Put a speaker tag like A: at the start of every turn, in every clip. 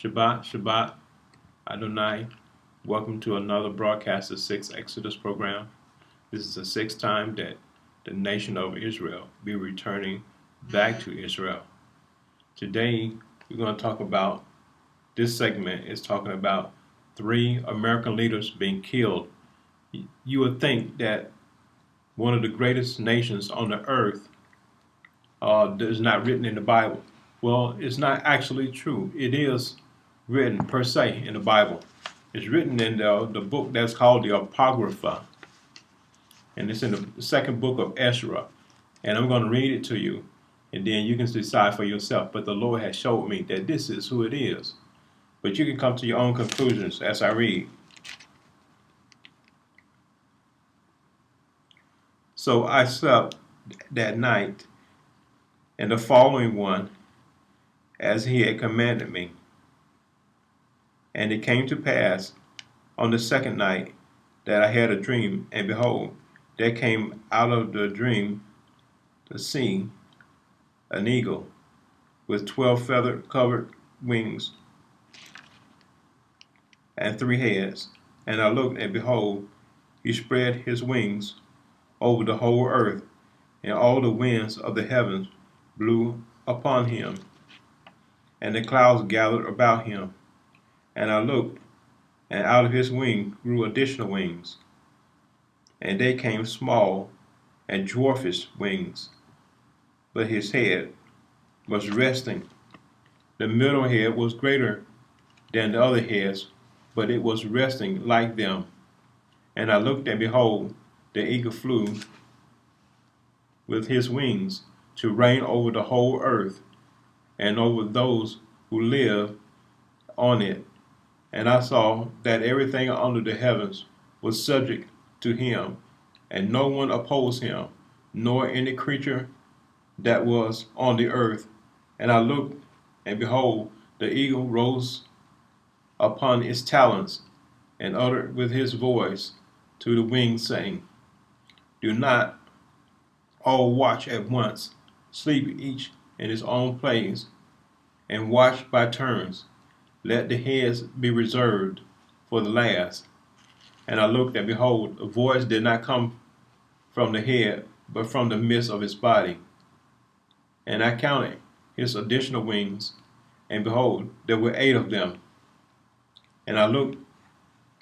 A: Shabbat, Shabbat, Adonai. Welcome to another broadcast of Sixth Exodus program. This is the sixth time that the nation of Israel be returning back to Israel. Today, we're going to talk about, this segment is talking about 3 American leaders being killed. You would think that one of the greatest nations on the earth is not written in the Bible. Well, it's not actually true. It is written per se in the Bible. It's written in the book that's called the Apocrypha, and it's in the second book of Ezra. And I'm going to read it to you, and then you can decide for yourself. But the Lord has showed me that this is who it is. But you can come to your own conclusions as I read. So I slept that night, and the following one, as he had commanded me. And it came to pass on the second night that I had a dream, and behold, there came out of the dream the sea an eagle with 12 feather-covered wings and 3 heads. And I looked, and behold, he spread his wings over the whole earth, and all the winds of the heavens blew upon him, and the clouds gathered about him. And I looked, and out of his wing grew additional wings, and they came small and dwarfish wings. But his head was resting. The middle head was greater than the other heads, but it was resting like them. And I looked, and behold, the eagle flew with his wings to reign over the whole earth and over those who live on it. And I saw that everything under the heavens was subject to him, and no one opposed him, nor any creature that was on the earth. And I looked, and behold, the eagle rose upon its talons, and uttered with his voice to the wings, saying, Do not all watch at once, sleep each in his own place, and watch by turns. Let the heads be reserved for the last. And I looked, and behold, a voice did not come from the head, but from the midst of his body. And I counted his additional wings, and behold, there were 8 of them. And I looked,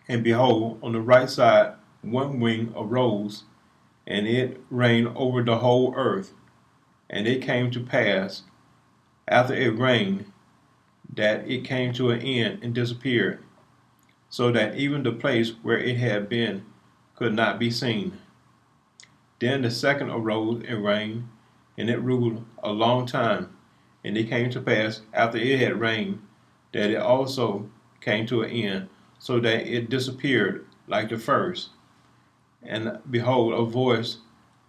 A: and behold, on the right side 1 wing arose, and it reigned over the whole earth. And it came to pass, after it reigned, that it came to an end and disappeared, so that even the place where it had been could not be seen. Then the second arose and reigned, and it ruled a long time. And it came to pass, after it had reigned, that it also came to an end, so that it disappeared like the first. And behold, a voice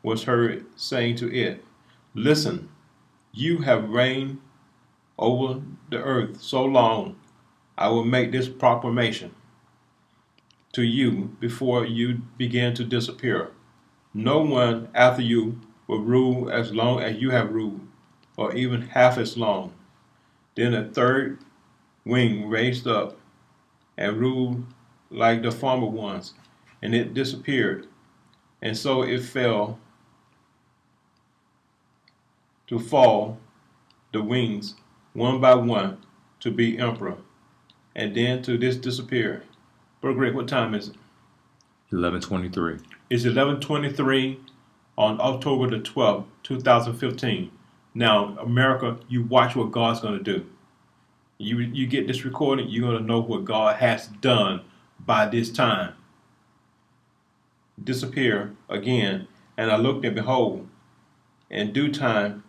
A: was heard saying to it, Listen, you have reigned over the earth so long, I will make this proclamation to you before you begin to disappear. No one after you will rule as long as you have ruled, or even half as long. Then a third wing raised up and ruled like the former ones, and it disappeared. And so it fell to fall the wings one by one to be emperor, and then to this disappear. Brother Greg, what time is it?
B: 11:23.
A: It's 11:23 on October the 12th, 2015. Now, America, you watch what God's going to do. You get this recording, you're going to know what God has done by this time. Disappear again, and I looked, and behold, in due time,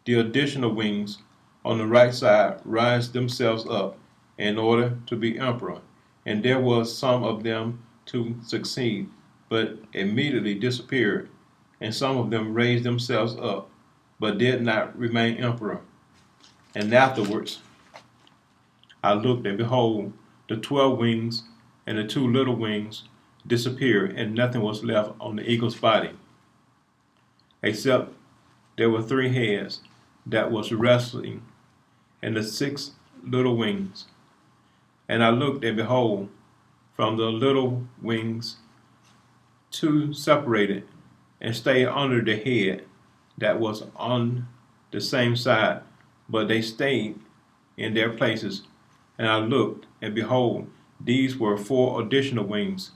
A: the additional wings on the right side rise themselves up in order to be emperor. And there was some of them to succeed, but immediately disappeared. And some of them raised themselves up, but did not remain emperor. And afterwards I looked, and behold, the 12 wings and the 2 little wings disappeared, and nothing was left on the eagle's body, except there were 3 heads that was resting, and the 6 little wings. And I looked, and behold, from the little wings two separated, and stayed under the head that was on the same side, but they stayed in their places. And I looked, and behold, these were four additional wings,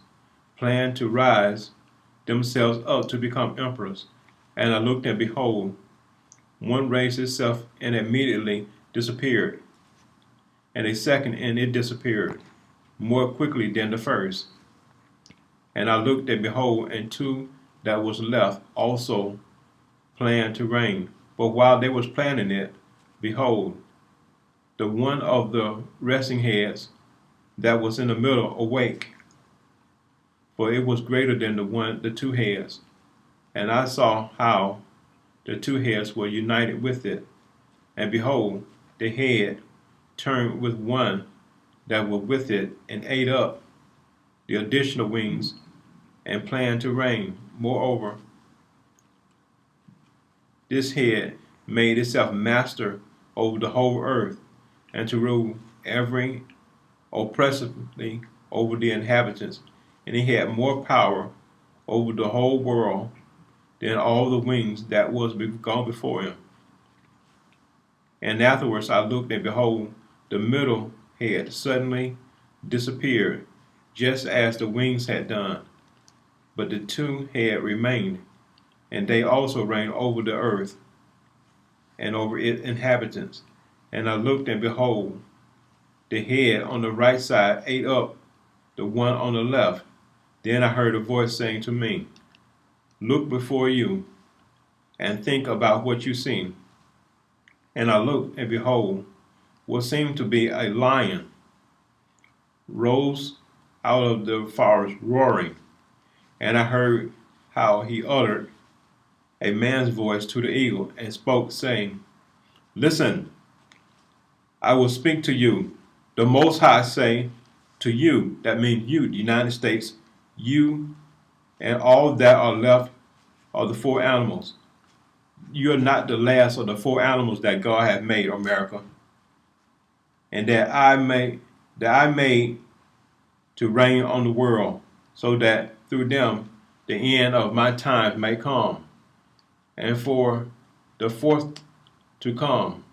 A: planned to rise themselves up to become emperors. And I looked, and behold, one raised itself and immediately disappeared, and a second, and it disappeared more quickly than the first. And I looked, and behold, and two that was left also planned to reign. But while they was planning it, behold, the one of the resting heads that was in the middle awake, for it was greater than the two heads. And I saw how the two heads were united with it. And behold, the head turned with one that was with it, and ate up the additional wings, and planned to reign. Moreover, this head made itself master over the whole earth, and to rule every oppressively over the inhabitants. And he had more power over the whole world than all the wings that was gone before him. And afterwards I looked, and behold, the middle head suddenly disappeared, just as the wings had done. But the two head remained, and they also reigned over the earth and over its inhabitants. And I looked, and behold, the head on the right side ate up the one on the left. Then I heard a voice saying to me, "Look before you, and think about what you see." And I looked, and behold, what seemed to be a lion rose out of the forest roaring. And I heard how he uttered a man's voice to the eagle, and spoke, saying, "Listen, I will speak to you. The Most High say to you," that means you, the United States, you and all that are left of the four animals. You're not the last of the four animals that God had made, America, and that I made to reign on the world, so that through them the end of my times may come. And for the fourth to come,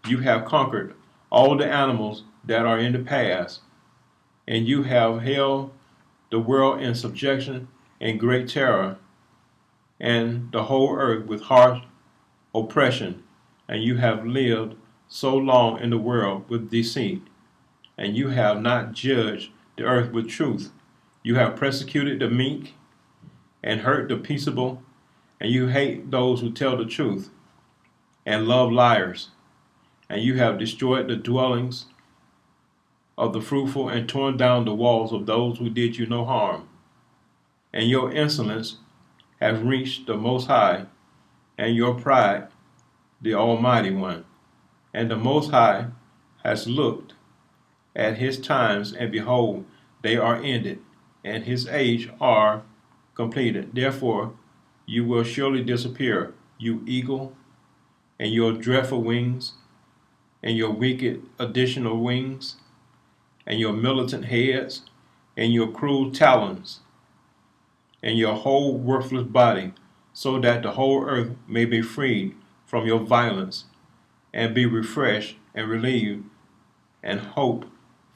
A: you have conquered all the animals that are in the past, and you have held the world in subjection and great terror, and the whole earth with harsh oppression. And you have lived so long in the world with deceit, and you have not judged the earth with truth. You have persecuted the meek and hurt the peaceable, and you hate those who tell the truth and love liars. And you have destroyed the dwellings of the fruitful, and torn down the walls of those who did you no harm. And your insolence has reached the Most High, and your pride the Almighty One. And the Most High has looked at his times, and behold, they are ended, and his age are completed. Therefore you will surely disappear, you eagle, and your dreadful wings, and your wicked additional wings, and your militant heads, and your cruel talons, and your whole worthless body, so that the whole earth may be freed from your violence, and be refreshed and relieved, and hope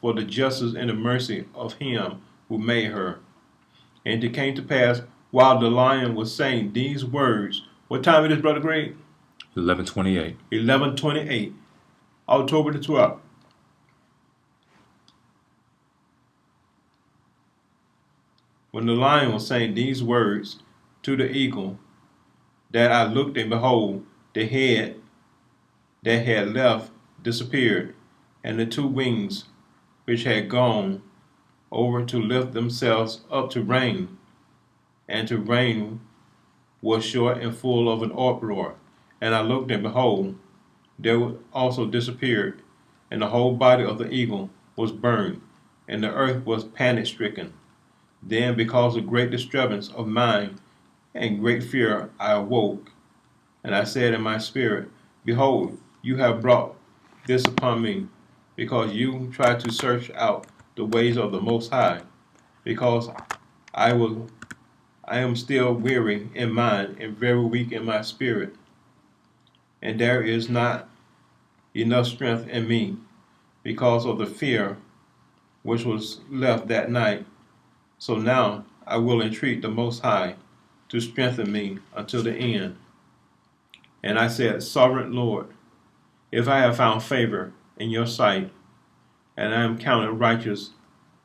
A: for the justice and the mercy of him who made her. And it came to pass, while the lion was saying these words, what time it is, Brother Greg?
B: 11:28.
A: 11:28, October the 12th. When the lion was saying these words to the eagle, that I looked, and behold, the head that had left disappeared, and the two wings which had gone over to lift themselves up to reign, and to reign was short and full of an uproar. And I looked, and behold, they also disappeared, and the whole body of the eagle was burned, and the earth was panic-stricken. Then, because of great disturbance of mind and great fear, I awoke, and I said in my spirit, "Behold, you have brought this upon me. because you try to search out the ways of the Most High, because I am still weary in mind and very weak in my spirit, and there is not enough strength in me because of the fear which was left that night. So now I will entreat the Most High to strengthen me until the end. And I said, Sovereign Lord, if I have found favor in your sight, and I am counted righteous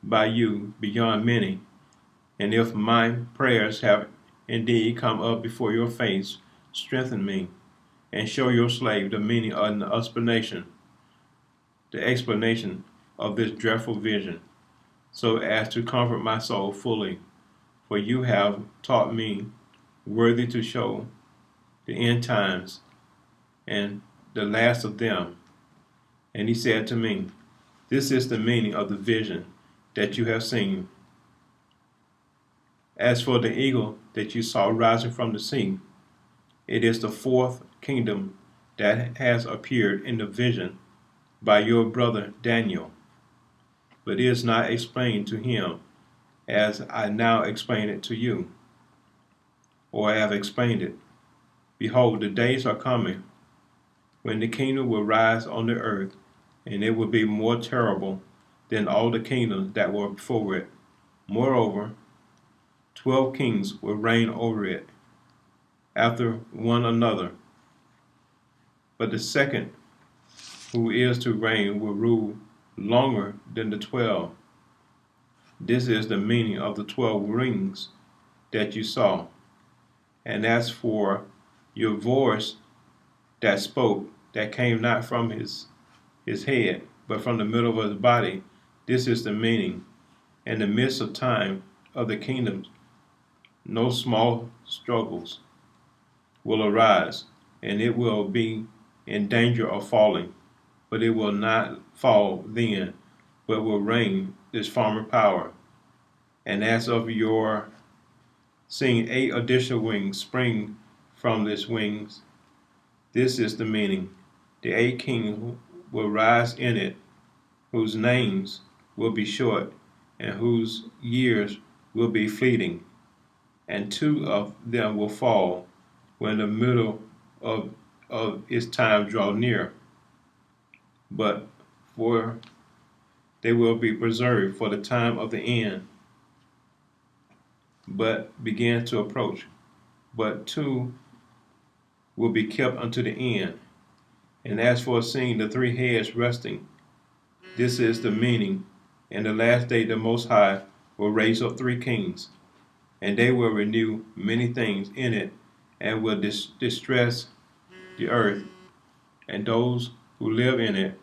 A: by you beyond many, and if my prayers have indeed come up before your face, strengthen me, and show your slave the meaning and the explanation of this dreadful vision, so as to comfort my soul fully. For you have taught me worthy to show the end times and the last of them. And he said to me, this is the meaning of the vision that you have seen. As for the eagle that you saw rising from the sea, it is the fourth kingdom that has appeared in the vision by your brother Daniel, but it is not explained to him as I now explain it to you, or I have explained it. Behold, the days are coming when the kingdom will rise on the earth, and it will be more terrible than all the kingdoms that were before it. Moreover, 12 kings will reign over it after one another. But the second, who is to reign, will rule longer than the 12. This is the meaning of the 12 rings that you saw. And as for your voice that spoke, that came not from his head, but from the middle of his body, this is the meaning. In the midst of time of the kingdoms, no small struggles will arise, and it will be in danger of falling, but it will not fall then, but will reign this former power. And as of your seeing 8 additional wings spring from these wings, this is the meaning. The 8 kings will rise in it, whose names will be short, and whose years will be fleeting. And 2 of them will fall when the middle of its time draw near. But they will be preserved for the time of the end, but begin to approach. But 2 will be kept unto the end. And as for seeing the 3 heads resting, this is the meaning. In the last day the Most High will raise up 3 kings, and they will renew many things in it, and will distress the earth and those who live in it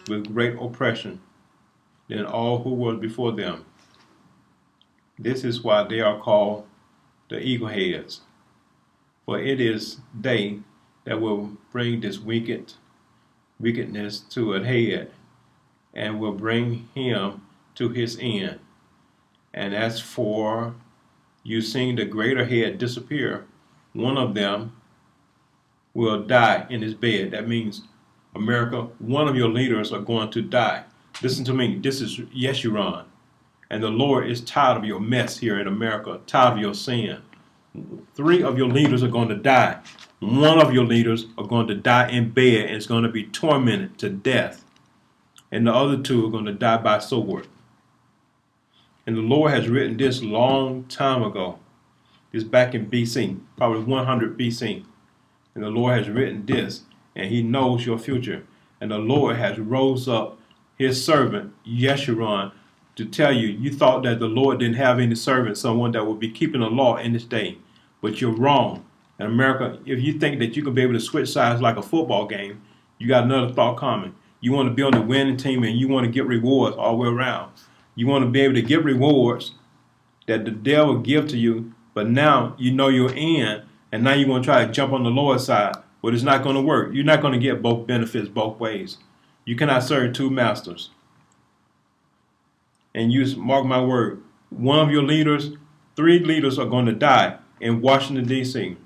A: with great oppression than all who were before them. This is why they are called the eagle heads, for it is they that will bring this wickedness to a head, and will bring him to his end. And as for you seeing the greater head disappear, one of them will die in his bed. That means, America, one of your leaders are going to die. Listen to me. This is Yeshurun. And the Lord is tired of your mess here in America, tired of your sin. 3 of your leaders are going to die. One of your leaders are going to die in bed and is going to be tormented to death. And the other 2 are going to die by sword. And the Lord has written this long time ago. It's back in BC, probably 100 BC. And the Lord has written this, and he knows your future. And the Lord has rose up his servant, Yeshurun, to tell you, you thought that the Lord didn't have any servant, someone that would be keeping the law in this day. But you're wrong. In America, if you think that you can be able to switch sides like a football game, you got another thought coming. You want to be on the winning team and you want to get rewards all the way around. You want to be able to get rewards that the devil give to you, but now you know you're in, and now you're going to try to jump on the Lord's side. But it's not going to work. You're not going to get both benefits both ways. You cannot serve 2 masters. And you mark my word, one of your leaders, 3 leaders are going to die in Washington, D.C.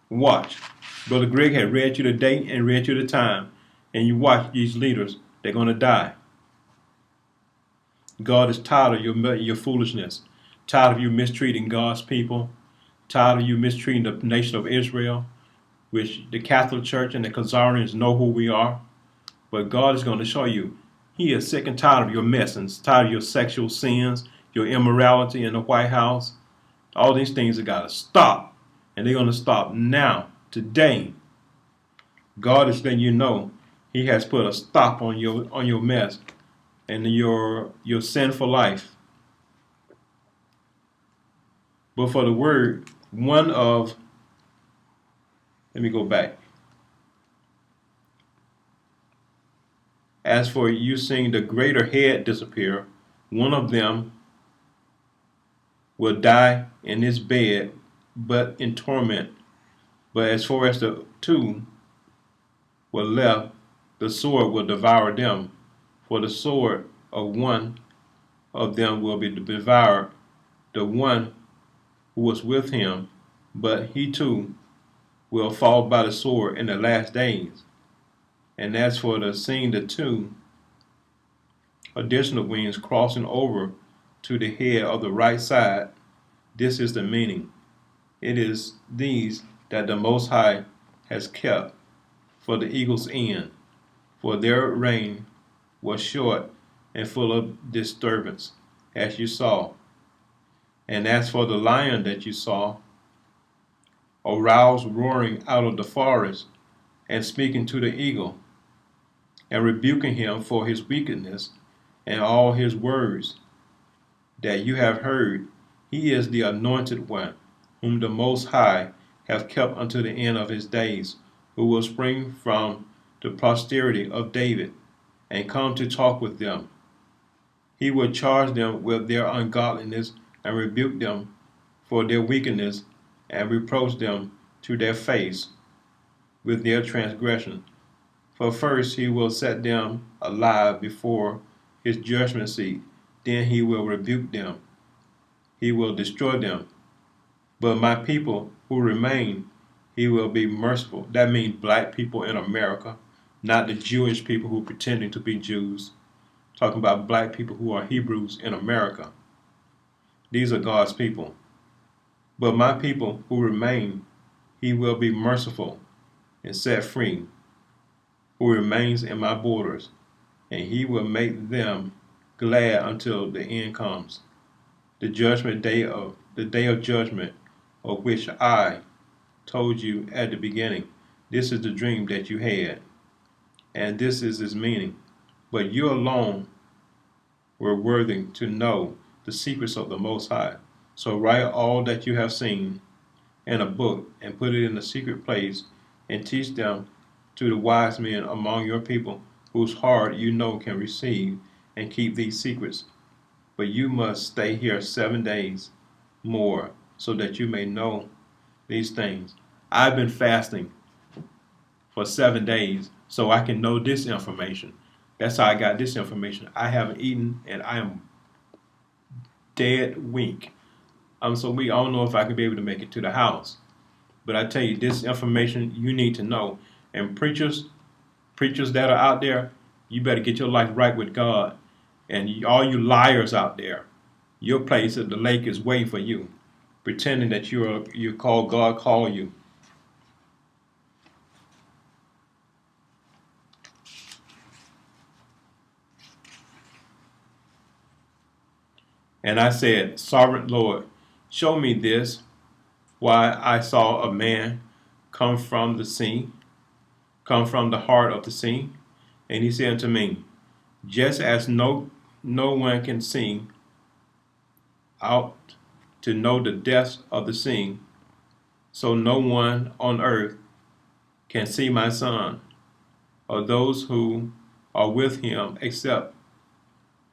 A: Watch. Brother Greg had read you the date and read you the time. and you watch these leaders, they're going to die. God is tired of your foolishness, tired of you mistreating God's people, tired of you mistreating the nation of Israel, which the Catholic Church and the Khazarians know who we are. But God is going to show you He is sick and tired of your mess and tired of your sexual sins, your immorality in the White House. All these things have got to stop. And they're going to stop now, today. God is letting you know He has put a stop on your mess and your sinful life. But for the word, let me go back. As for you seeing the greater head disappear, one of them will die in his bed, but in torment. But as far as the two were left, the sword will devour them. For the sword of one of them will be devoured, the one who was with him, but he too will fall by the sword in the last days. And as for the seeing the two additional wings crossing over to the head of the right side, this is the meaning. It is these that the Most High has kept for the eagle's end, for their reign was short and full of disturbance, as you saw. And as for the lion that you saw, aroused roaring out of the forest, and speaking to the eagle, and rebuking him for his wickedness and all his words that you have heard, he is the anointed one, whom the Most High hath kept unto the end of his days, who will spring from the posterity of David, and come to talk with them. He will charge them with their ungodliness, and rebuke them for their wickedness, and reproach them to their face with their transgression. For first he will set them alive before his judgment seat, then he will rebuke them. He will destroy them. But my people who remain, he will be merciful. That means black people in America, not the Jewish people who are pretending to be Jews. Talking about black people who are Hebrews in America. These are God's people. But my people who remain, he will be merciful and set free, who remains in my borders, and he will make them glad until the end comes, the day of judgment, of which I told you at the beginning. This is the dream that you had, and this is its meaning. But you alone were worthy to know the secrets of the Most High. So write all that you have seen in a book, and put it in a secret place, and teach them to the wise men among your people, whose heart you know can receive and keep these secrets. But you must stay here 7 days more, so that you may know these things. I've been fasting for 7 days so I can know this information. That's how I got this information. I haven't eaten, and I am dead weak. I'm so weak, I don't know if I can be able to make it to the house. But I tell you, this information you need to know. And preachers that are out there, you better get your life right with God. And all you liars out there, your place at the lake is waiting for you, pretending that you're called, God called you. And I said, Sovereign Lord, show me this, why I saw a man come from the sea, come from the heart of the sea. And he said unto me, just as no one can see out to know the depths of the sea, so no one on earth can see my son, or those who are with him, except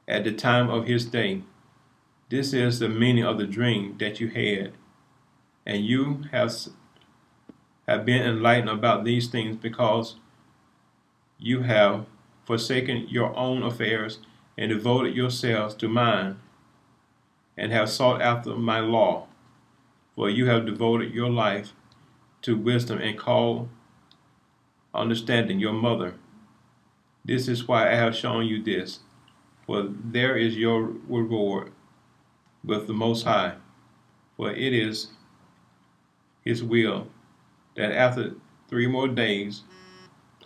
A: at the time of his day. This is the meaning of the dream that you had, and you have been enlightened about these things, because you have forsaken your own affairs and devoted yourselves to mine, and have sought after my law. For you have devoted your life to wisdom, and called understanding your mother, This is why I have shown you this, for there is your reward with the Most High. For it is His will that after 3 more days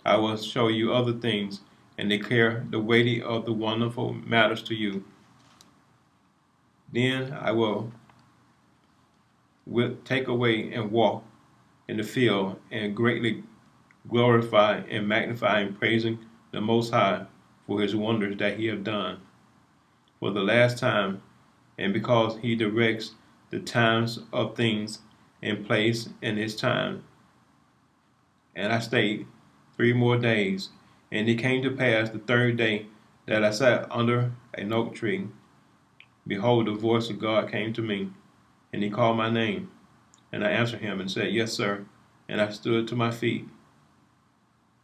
A: I will show you other things and declare the weighty of the wonderful matters to you. Then I will take away and walk in the field and greatly glorify and magnify and praising the Most High for His wonders that He have done for the last time, and because He directs the times of things in place in His time. And I stayed 3 more days, and it came to pass the 3rd day that I sat under an oak tree. Behold, the voice of God came to me, and He called my name. And I answered Him and said, Yes, sir. And I stood to my feet.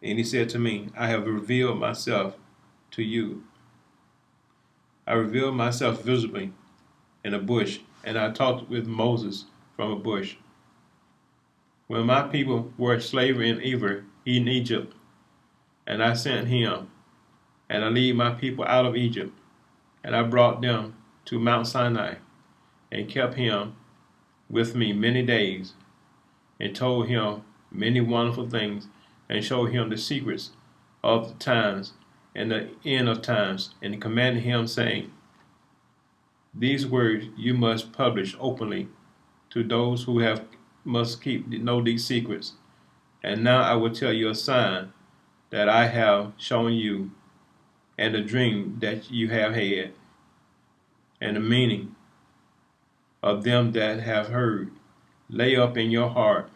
A: And He said to me, I have revealed myself to you. I revealed myself visibly in a bush, and I talked with Moses from a bush. When my people were slavery in Egypt, and I sent him, and I lead my people out of Egypt, and I brought them to Mount Sinai, and kept him with me many days, and told him many wonderful things, and showed him the secrets of the times and the end of times, and commanded him, saying, These words you must publish openly to those who must know these secrets. And now I will tell you a sign that I have shown you, and a dream that you have had, and the meaning of them that have heard. Lay up in your heart